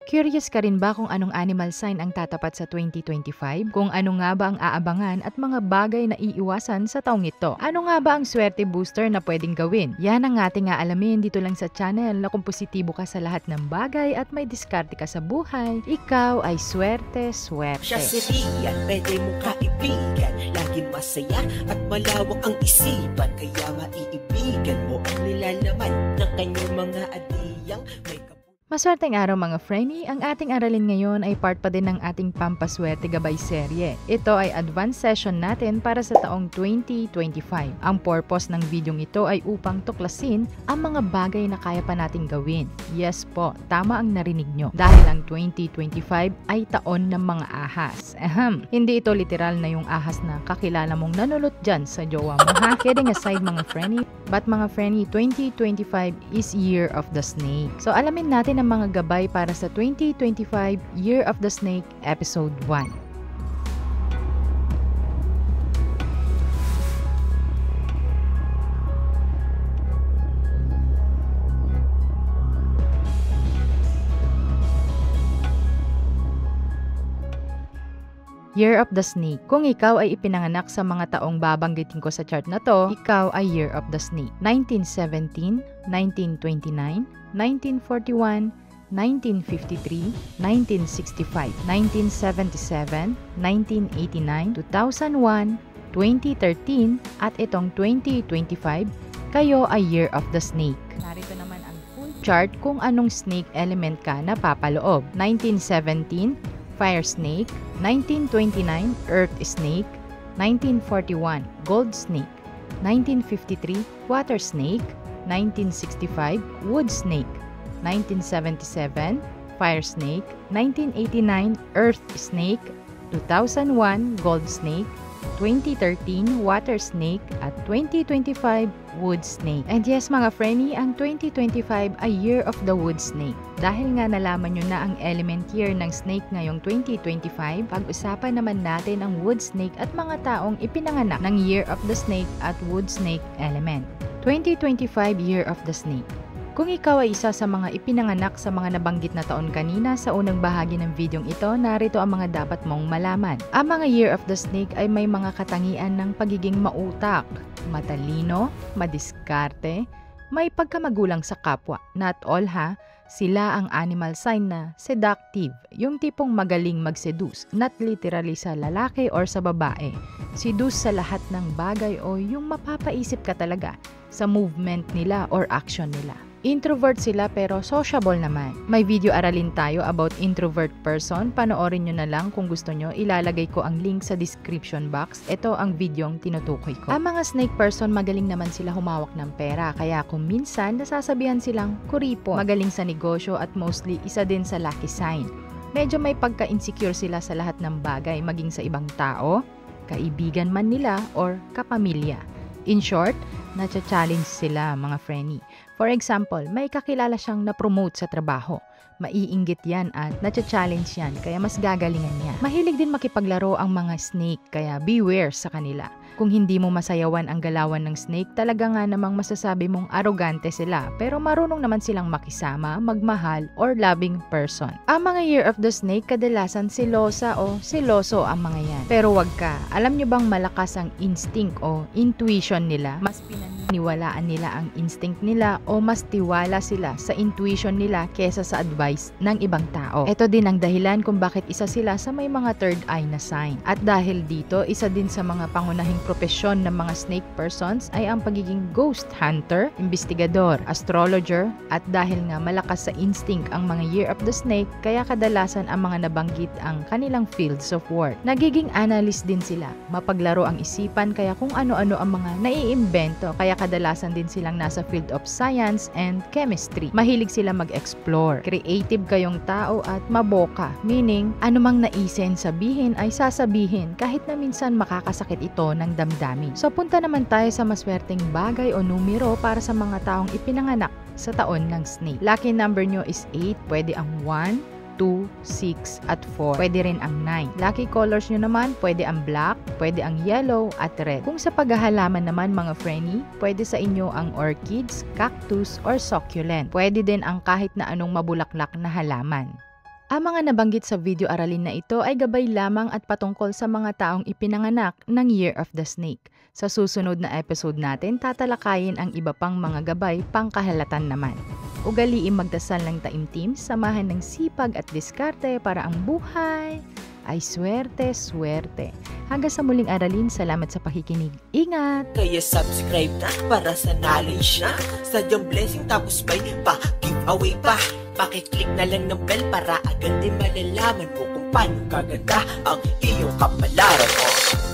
Curious ka rin ba kung anong animal sign ang tatapat sa 2025? Kung ano nga ba ang aabangan at mga bagay na iiwasan sa taong ito? Ano nga ba ang swerte booster na pwedeng gawin? Yan ang ating aalamin dito lang sa channel na kung positibo ka sa lahat ng bagay at may diskarte ka sa buhay, ikaw ay swerte. Siya si Rian, pwede mo kaibigan, laging masaya at malawak ang isipan, kaya maiibigan mo ang nilalaman ng kanyang mga adiyang may Maswerteng araw mga Frenny, ang ating aralin ngayon ay part pa din ng ating Pampaswerte Gabay serye. Ito ay advanced session natin para sa taong 2025. Ang purpose ng videong ito ay upang tuklasin ang mga bagay na kaya pa nating gawin. Yes po, tama ang narinig nyo. Dahil ang 2025 ay taon ng mga ahas. Hindi ito literal na yung ahas na kakilala mong nanulot dyan sa jowa mo ha. Kidding aside mga Frenny, but mga Frenny, 2025 is Year of the Snake. So alamin natin ang mga gabay para sa 2025 Year of the Snake Episode 1. Year of the Snake. Kung ikaw ay ipinanganak sa mga taong babanggitin ko sa chart na to, ikaw ay Year of the Snake. 1917, 1929, 1941, 1953, 1965, 1977, 1989, 2001, 2013, at itong 2025, kayo ay Year of the Snake. Narito naman ang full chart kung anong snake element ka na papaloob. 1917, Fire Snake, 1929, Earth Snake, 1941, Gold Snake, 1953, Water Snake, 1965, Wood Snake, 1977, Fire Snake, 1989, Earth Snake, 2001, Gold Snake, 2013, Water Snake, at 2025, Wood Snake. And yes mga Frenny, ang 2025 ay Year of the Wood Snake. Dahil nga nalaman nyo na ang element year ng snake ngayong 2025, pag-usapan naman natin ang Wood Snake at mga taong ipinanganak ng Year of the Snake at Wood Snake element. 2025 Year of the Snake. Kung ikaw ay isa sa mga ipinanganak sa mga nabanggit na taon kanina sa unang bahagi ng videong ito, narito ang mga dapat mong malaman. Ang mga Year of the Snake ay may mga katangian ng pagiging mautak, matalino, madiskarte, may pagkamagulang sa kapwa. Not all ha, sila ang animal sign na seductive, yung tipong magaling mag-seduce, not literally sa lalaki or sa babae. Seduce sa lahat ng bagay o yung mapapaisip ka talaga sa movement nila or action nila. Introvert sila pero sociable naman. May video aralin tayo about introvert person. Panoorin nyo na lang kung gusto nyo. Ilalagay ko ang link sa description box. Ito ang videong tinutukoy ko. Ang mga snake person, magaling naman sila humawak ng pera. Kaya kung minsan, nasasabihan silang kuripon. Magaling sa negosyo at mostly isa din sa lucky sign. Medyo may pagka-insecure sila sa lahat ng bagay, maging sa ibang tao, kaibigan man nila, or kapamilya. In short, nacha-challenge sila mga Frenny. For example, may kakilala siyang na-promote sa trabaho. Maiinggit yan at nacha-challenge yan, kaya mas gagalingan niya. Mahilig din makipaglaro ang mga snake, kaya beware sa kanila. Kung hindi mo masayawan ang galawan ng snake, talaga nga namang masasabi mong arogante sila, pero marunong naman silang makisama, magmahal, or loving person. Ang mga Year of the Snake, kadalasan silosa o siloso ang mga yan. Pero wag ka, alam nyo bang malakas ang instinct o intuition nila? Mas pinaniniwalaan nila ang instinct nila o mas tiwala sila sa intuition nila kesa sa advice ng ibang tao. Ito din ang dahilan kung bakit isa sila sa may mga third eye na sign. At dahil dito, isa din sa mga pangunahing propesyon ng mga snake persons ay ang pagiging ghost hunter, investigador, astrologer, at dahil nga malakas sa instinct ang mga Year of the Snake, kaya kadalasan ang mga nabanggit ang kanilang fields of work. Nagiging analyst din sila, mapaglaro ang isipan, kaya kung ano-ano ang mga naiimbento, kaya kadalasan din silang nasa field of science and chemistry. Mahilig sila mag-explore. Creative kayong tao at maboka, meaning anumang naisen sabihin ay sasabihin kahit na minsan makakasakit ito ng damdamin. So punta naman tayo sa maswerteng bagay o numero para sa mga taong ipinanganak sa taon ng snake. Lucky number nyo is 8, pwede ang 1, 2, 6, at 4. Pwede rin ang 9. Lucky colors nyo naman, pwede ang black, pwede ang yellow, at red. Kung sa paghahalaman naman mga Frenny, pwede sa inyo ang orchids, cactus, or succulent. Pwede din ang kahit na anong mabulaklak na halaman. Ang mga nabanggit sa video aralin na ito ay gabay lamang at patungkol sa mga taong ipinanganak ng Year of the Snake. Sa susunod na episode natin, tatalakayin ang iba pang mga gabay pangkahalatan naman. Ugaliin magdasal ng taimtim, samahan ng sipag at diskarte para ang buhay ay swerte. Hanggang sa muling aralin, salamat sa pakikinig. Ingat! Kaya subscribe na para sa knowledge na sadyang blessing tapos may pa-giveaway pa. Pakiclick na lang ng bell para agad din malalaman mo kung paano kaganda ang iyong kapalaran.